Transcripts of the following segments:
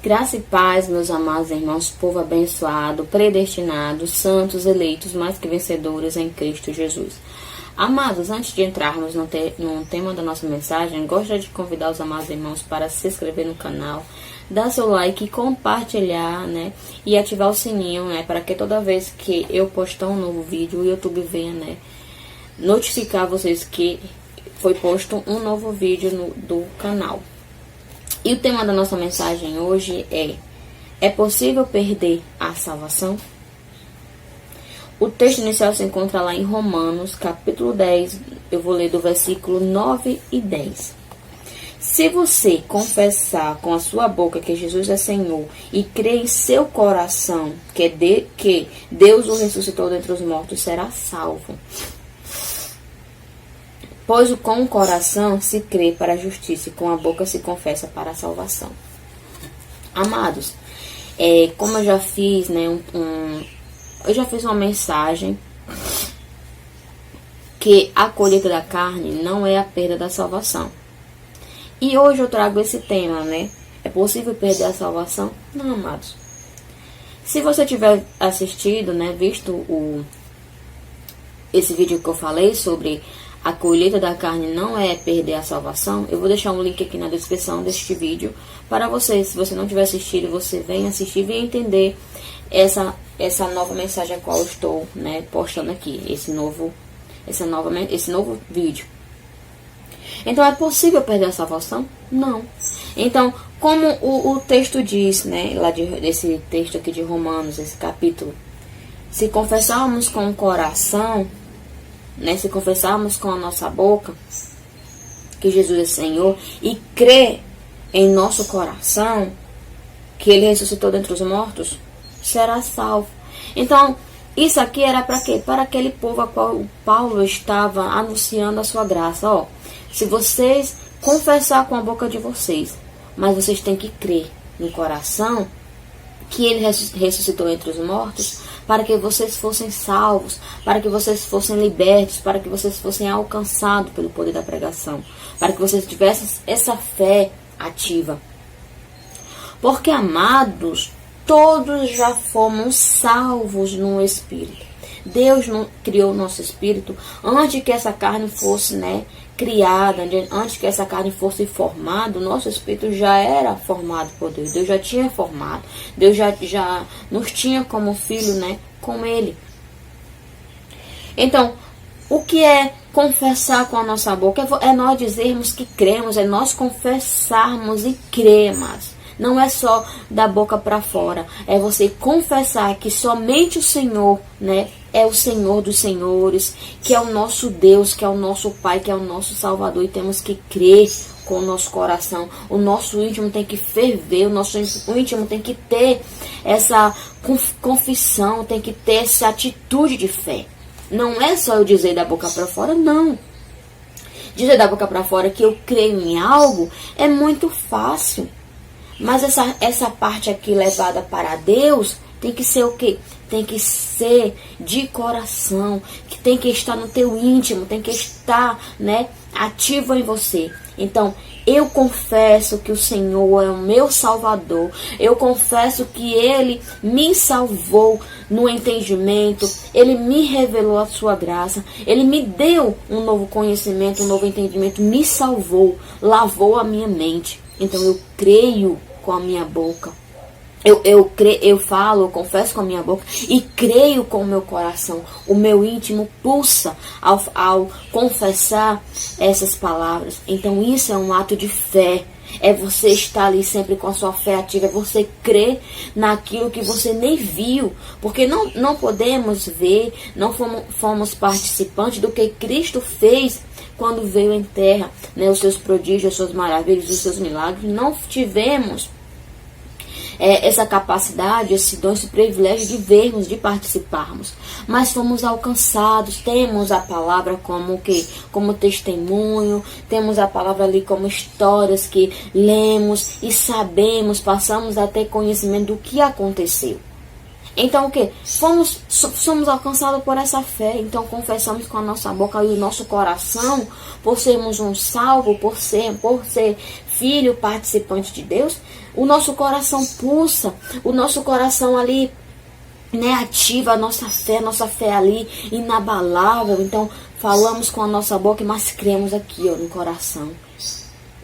Graça e paz, meus amados irmãos, povo abençoado, predestinado, santos, eleitos, mais que vencedores em Cristo Jesus. Amados, antes de entrarmos no tema da nossa mensagem, gostaria de convidar os amados irmãos para se inscrever no canal, dar seu like, compartilhar, e ativar o sininho, para que toda vez que eu postar um novo vídeo, o YouTube venha, notificar vocês que foi posto um novo vídeo do canal. E o tema da nossa mensagem hoje é possível perder a salvação? O texto inicial se encontra lá em Romanos, capítulo 10, eu vou ler do versículo 9 e 10. Se você confessar com a sua boca que Jesus é Senhor e crer em seu coração que Deus o ressuscitou dentre os mortos, será salvo. Pois com o coração se crê para a justiça e com a boca se confessa para a salvação. Amados, como eu já fiz, eu já fiz uma mensagem que a colheita da carne não é a perda da salvação. E hoje eu trago esse tema, É possível perder a salvação? Não, amados. Se você tiver assistido, visto esse vídeo que eu falei sobre a colheita da carne não é perder a salvação, eu vou deixar um link aqui na descrição deste vídeo para você. Se você não tiver assistido, você vem assistir e vem entender essa nova mensagem a qual eu estou postando aqui, esse novo vídeo. Então, é possível perder a salvação? Não. Então, como o texto diz, lá desse texto aqui de Romanos, esse capítulo, se confessarmos com o coração, se confessarmos com a nossa boca que Jesus é Senhor e crer em nosso coração que Ele ressuscitou dentre os mortos, será salvo. Então, isso aqui era para quê? Para aquele povo a qual Paulo estava anunciando a sua graça. Se vocês confessar com a boca de vocês, mas vocês têm que crer no coração que Ele ressuscitou entre os mortos, para que vocês fossem salvos, para que vocês fossem libertos, para que vocês fossem alcançados pelo poder da pregação, para que vocês tivessem essa fé ativa. Porque, amados, todos já fomos salvos no Espírito. Deus não criou o nosso Espírito antes que essa carne fosse, criada, antes que essa carne fosse formada. O nosso Espírito já era formado por Deus. Deus já tinha formado. Deus já nos tinha como filho, com Ele. Então, o que é confessar com a nossa boca? É nós dizermos que cremos, é nós confessarmos e cremos. Não é só da boca para fora, é você confessar que somente o Senhor, é o Senhor dos senhores, que é o nosso Deus, que é o nosso Pai, que é o nosso Salvador, e temos que crer com o nosso coração. O nosso íntimo tem que ferver, o nosso íntimo tem que ter essa confissão, tem que ter essa atitude de fé. Não é só eu dizer da boca para fora, não. Dizer da boca para fora que eu creio em algo é muito fácil. Mas essa parte aqui levada para Deus tem que ser o quê? Tem que ser de coração, que tem que estar no teu íntimo, tem que estar, ativo em você. Então, eu confesso que o Senhor é o meu Salvador. Eu confesso que Ele me salvou no entendimento. Ele me revelou a sua graça. Ele me deu um novo conhecimento, um novo entendimento. Me salvou, lavou a minha mente. Então eu creio com a minha boca. Eu falo, eu confesso com a minha boca e creio com o meu coração. O meu íntimo pulsa ao confessar essas palavras. Então isso é um ato de fé. É você estar ali sempre com a sua fé ativa. É você crer naquilo que você nem viu. Porque não podemos ver, não fomos participantes do que Cristo fez quando veio em terra, os seus prodígios, as suas maravilhas, os seus milagres. Não tivemos essa capacidade, esse dom, esse privilégio de vermos, de participarmos. Mas fomos alcançados, temos a palavra como testemunho, temos a palavra ali como histórias que lemos e sabemos, passamos a ter conhecimento do que aconteceu. Então o que? Somos alcançados por essa fé. Então confessamos com a nossa boca e o nosso coração, por sermos um salvo, por ser filho participante de Deus, o nosso coração pulsa, o nosso coração ali, né, ativa a nossa fé ali, inabalável. Então falamos com a nossa boca, mas cremos aqui, ó, no coração.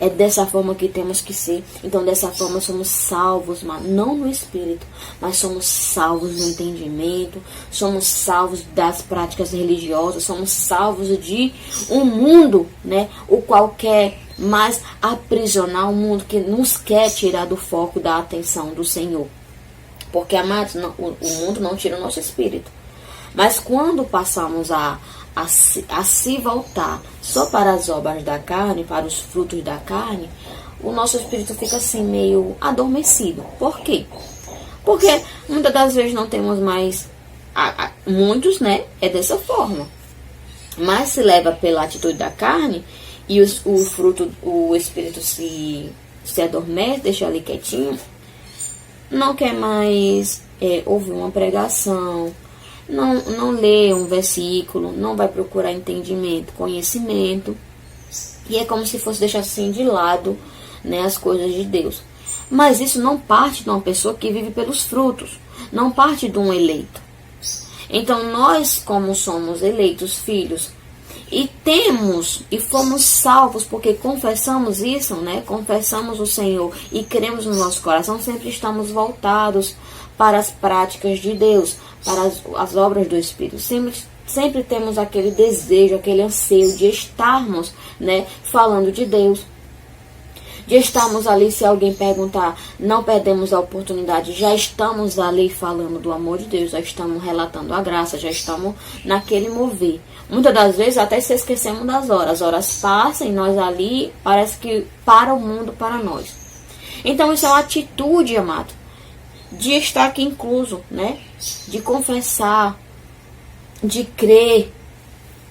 É dessa forma que temos que ser. Então, dessa forma, somos salvos, mas não no espírito, mas somos salvos no entendimento, somos salvos das práticas religiosas, somos salvos de um mundo, né, o qual quer mais aprisionar, um mundo que nos quer tirar do foco da atenção do Senhor. Porque, amados, o mundo não tira o nosso espírito. Mas quando passamos a se voltar só para as obras da carne, para os frutos da carne, o nosso espírito fica assim meio adormecido. Por quê? Porque muitas das vezes não temos mais, muitos, né, é dessa forma. Mas se leva pela atitude da carne e o fruto, o espírito se adormece, deixa ali quietinho, não quer mais ouvir uma pregação, não lê um versículo, não vai procurar entendimento, conhecimento. E é como se fosse deixar assim de lado, né, as coisas de Deus. Mas isso não parte de uma pessoa que vive pelos frutos, não parte de um eleito. Então nós, como somos eleitos filhos, e temos e fomos salvos porque confessamos isso, né? Confessamos o Senhor e cremos no nosso coração, sempre estamos voltados para as práticas de Deus, para as obras do Espírito. Sempre temos aquele desejo, aquele anseio de estarmos, né, falando de Deus. De estarmos ali, se alguém perguntar, não perdemos a oportunidade, já estamos ali falando do amor de Deus, já estamos relatando a graça, já estamos naquele mover. Muitas das vezes até se esquecemos das horas. As horas passam e nós ali, parece que para o mundo, para nós. Então isso é uma atitude, amado, de estar aqui incluso, né? De confessar, de crer,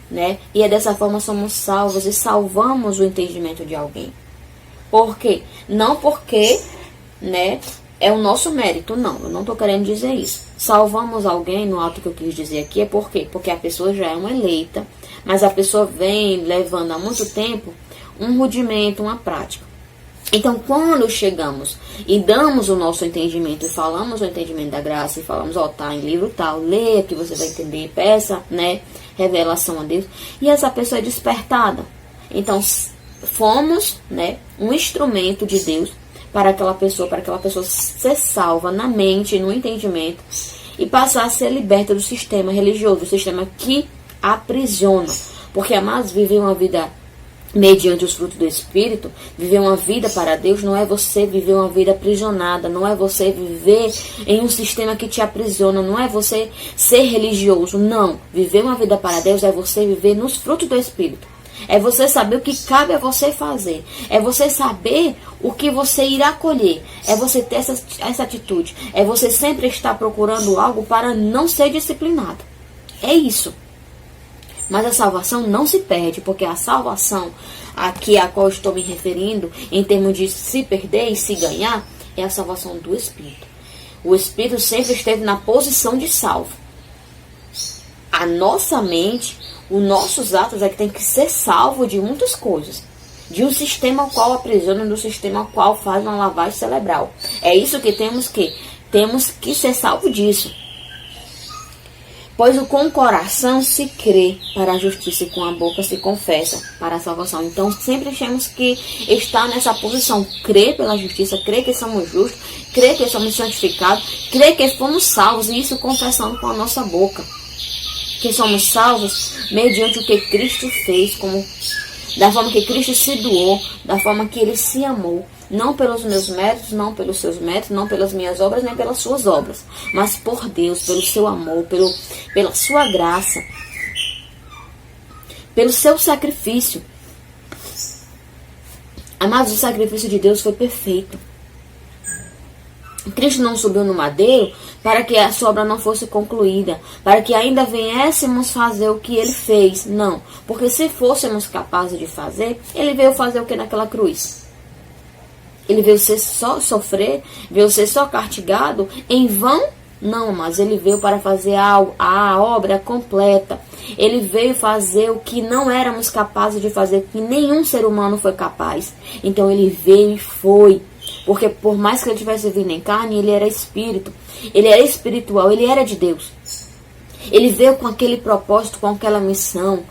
né? E é dessa forma somos salvos e salvamos o entendimento de alguém. Por quê? Não porque, né, é o nosso mérito, não. Eu não estou querendo dizer isso. Salvamos alguém, no ato que eu quis dizer aqui, é por quê? Porque a pessoa já é uma eleita, mas a pessoa vem levando há muito tempo um rudimento, uma prática. Então, quando chegamos e damos o nosso entendimento, e falamos o entendimento da graça, e falamos, ó, tá em livro tal, leia que você vai entender, peça, né, revelação a Deus, e essa pessoa é despertada. Então, fomos, né, um instrumento de Deus para aquela pessoa ser salva na mente, no entendimento, e passar a ser liberta do sistema religioso, do sistema que aprisiona. Porque, amados, viver uma vida mediante os frutos do Espírito, viver uma vida para Deus, não é você viver uma vida aprisionada, não é você viver em um sistema que te aprisiona, não é você ser religioso, não. Viver uma vida para Deus é você viver nos frutos do Espírito. É você saber o que cabe a você fazer. É você saber o que você irá colher. É você ter essa atitude. É você sempre estar procurando algo para não ser disciplinado. É isso. Mas a salvação não se perde, porque a salvação aqui a qual estou me referindo, em termos de se perder e se ganhar, é a salvação do Espírito. O Espírito sempre esteve na posição de salvo. A nossa mente, os nossos atos é que tem que ser salvo de muitas coisas. De um sistema ao qual aprisiona, do sistema ao qual faz uma lavagem cerebral. É isso que temos que ser salvo disso. Pois com o coração se crê para a justiça e com a boca se confessa para a salvação. Então sempre temos que estar nessa posição. Crer pela justiça, crer que somos justos, crer que somos santificados, crer que fomos salvos, e isso confessando com a nossa boca. Que somos salvos mediante o que Cristo fez, da forma que Cristo se doou, da forma que Ele se amou. Não pelos meus méritos, não pelos seus méritos, não pelas minhas obras, nem pelas suas obras. Mas por Deus, pelo seu amor, pela sua graça, pelo seu sacrifício. Amados, o sacrifício de Deus foi perfeito. Cristo não subiu no madeiro para que a sua obra não fosse concluída, para que ainda viéssemos fazer o que Ele fez. Não, porque se fôssemos capazes de fazer, Ele veio fazer o que naquela cruz? Ele veio ser só sofrer, veio ser só castigado em vão Não, mas ele veio para fazer a obra completa. Ele veio fazer o que não éramos capazes de fazer, que nenhum ser humano foi capaz. Então ele veio e foi. Porque por mais que ele tivesse vindo em carne, ele era espírito. Ele era espiritual, ele era de Deus. Ele veio com aquele propósito, com aquela missão.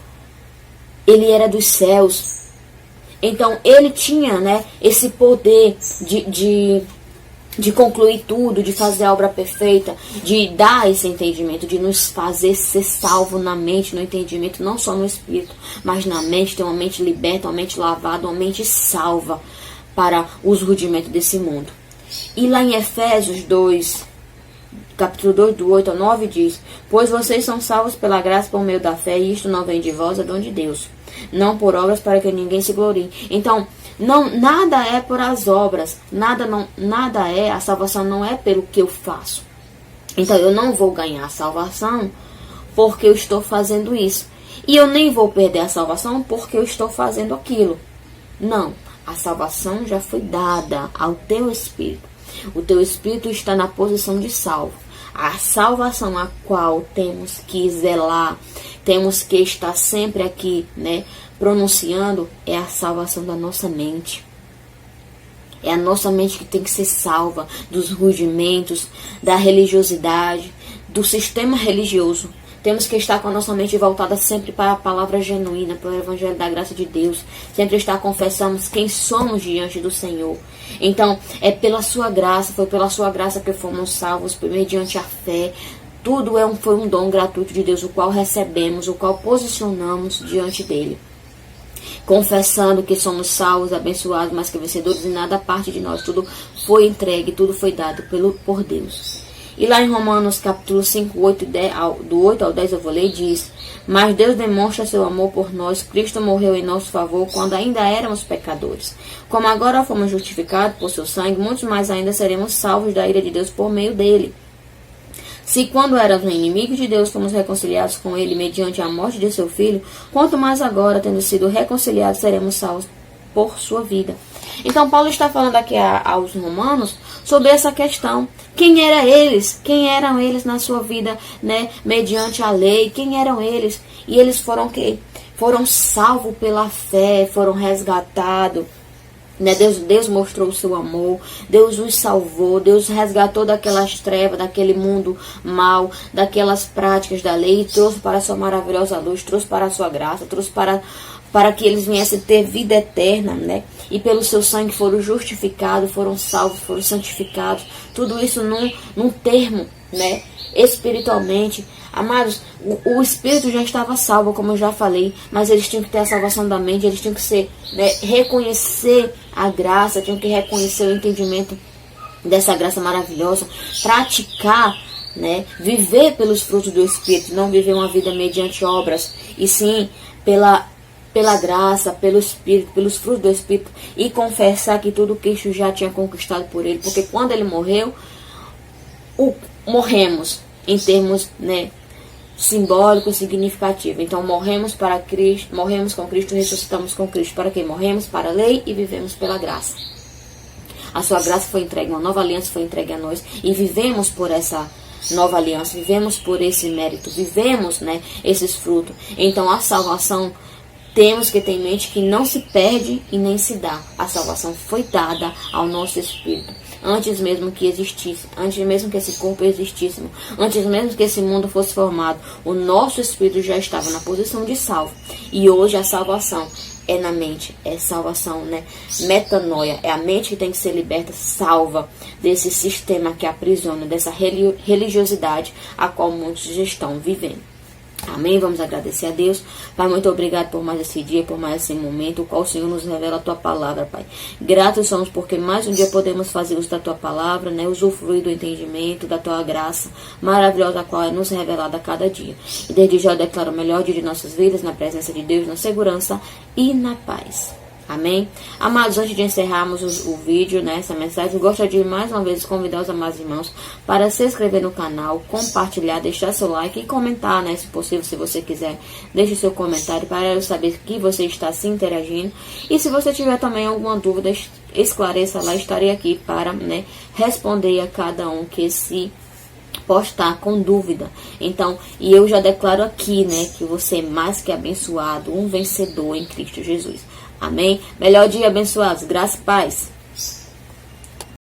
Ele era dos céus. Então ele tinha, né, esse poder de concluir tudo, de fazer a obra perfeita, de dar esse entendimento, de nos fazer ser salvo na mente, no entendimento, não só no espírito, mas na mente, ter uma mente liberta, uma mente lavada, uma mente salva para os rudimentos desse mundo. E lá em Efésios 2, capítulo 2, do 8 ao 9, diz: pois vocês são salvos pela graça por meio da fé, e isto não vem de vós, é dom de Deus, não por obras para que ninguém se glorie. Então, nada é por as obras, a salvação não é pelo que eu faço. Então eu não vou ganhar a salvação porque eu estou fazendo isso. E eu nem vou perder a salvação porque eu estou fazendo aquilo. Não, a salvação já foi dada ao teu espírito. O teu espírito está na posição de salvo. A salvação a qual temos que zelar, temos que estar sempre aqui, né, pronunciando, é a salvação da nossa mente. É a nossa mente que tem que ser salva dos rudimentos, da religiosidade, do sistema religioso. Temos que estar com a nossa mente voltada sempre para a palavra genuína, para o Evangelho da graça de Deus. Sempre estar confessando quem somos diante do Senhor. Então, é pela sua graça, foi pela sua graça que fomos salvos, mediante a fé. Tudo foi um dom gratuito de Deus, o qual recebemos, o qual posicionamos diante dele. Confessando que somos salvos, abençoados, mais que vencedores, e nada parte de nós. Tudo foi entregue, tudo foi dado por Deus. E lá em Romanos capítulo 5, 8 do 8 ao 10 eu vou ler, diz: mas Deus demonstra seu amor por nós. Cristo morreu em nosso favor quando ainda éramos pecadores. Como agora fomos justificados por seu sangue, muitos mais ainda seremos salvos da ira de Deus por meio dele. Se quando éramos inimigos de Deus, fomos reconciliados com ele mediante a morte de seu Filho, quanto mais agora, tendo sido reconciliados, seremos salvos por sua vida. Então Paulo está falando aqui aos romanos sobre essa questão. Quem eram eles na sua vida, né, mediante a lei? Quem eram eles? E eles foram o quê? Foram salvos pela fé, foram resgatados. Né? Deus mostrou o seu amor, Deus os salvou, Deus resgatou daquelas trevas, daquele mundo mau, daquelas práticas da lei, e trouxe para a sua maravilhosa luz, trouxe para a sua graça, trouxe para que eles viessem ter vida eterna, né? E pelo seu sangue foram justificados, foram salvos, foram santificados. Tudo isso num termo, né? Espiritualmente. Amados, o espírito já estava salvo, como eu já falei, mas eles tinham que ter a salvação da mente, eles tinham que ser, né, reconhecer a graça, tinham que reconhecer o entendimento dessa graça maravilhosa, praticar, né, viver pelos frutos do Espírito, não viver uma vida mediante obras, e sim pela graça, pelo Espírito, pelos frutos do Espírito, e confessar que tudo Cristo já tinha conquistado por ele, porque quando ele morreu, morremos em termos, né, simbólico, significativo. Então morremos para Cristo, morremos com Cristo, ressuscitamos com Cristo. Para quê? Morremos para a lei e vivemos pela graça. A sua graça foi entregue, uma nova aliança foi entregue a nós, e vivemos por essa nova aliança, vivemos por esse mérito, vivemos, né, esses frutos. Então a salvação, temos que ter em mente que não se perde e nem se dá. A salvação foi dada ao nosso espírito. Antes mesmo que existisse, antes mesmo que esse corpo existisse, antes mesmo que esse mundo fosse formado, o nosso espírito já estava na posição de salvo. E hoje a salvação é na mente, é salvação, né? Metanoia, é a mente que tem que ser liberta, salva desse sistema que aprisiona, dessa religiosidade a qual muitos já estão vivendo. Amém? Vamos agradecer a Deus. Pai, muito obrigado por mais esse dia, por mais esse momento, o qual o Senhor nos revela a Tua Palavra, Pai. Gratos somos porque mais um dia podemos fazer uso da Tua Palavra, né? Usufruir do entendimento, da Tua graça maravilhosa, a qual é nos revelada a cada dia. E desde já eu declaro o melhor dia de nossas vidas, na presença de Deus, na segurança e na paz. Amém? Amados, antes de encerrarmos o vídeo, né, essa mensagem, eu gostaria de mais uma vez convidar os amados irmãos para se inscrever no canal, compartilhar, deixar seu like e comentar, né, se possível, se você quiser, deixe seu comentário para eu saber que você está se interagindo. E se você tiver também alguma dúvida, esclareça lá, estarei aqui para, né, responder a cada um que se postar com dúvida. Então, e eu já declaro aqui, né, que você é mais que abençoado, um vencedor em Cristo Jesus. Amém? Melhor dia, abençoados. Graça e paz.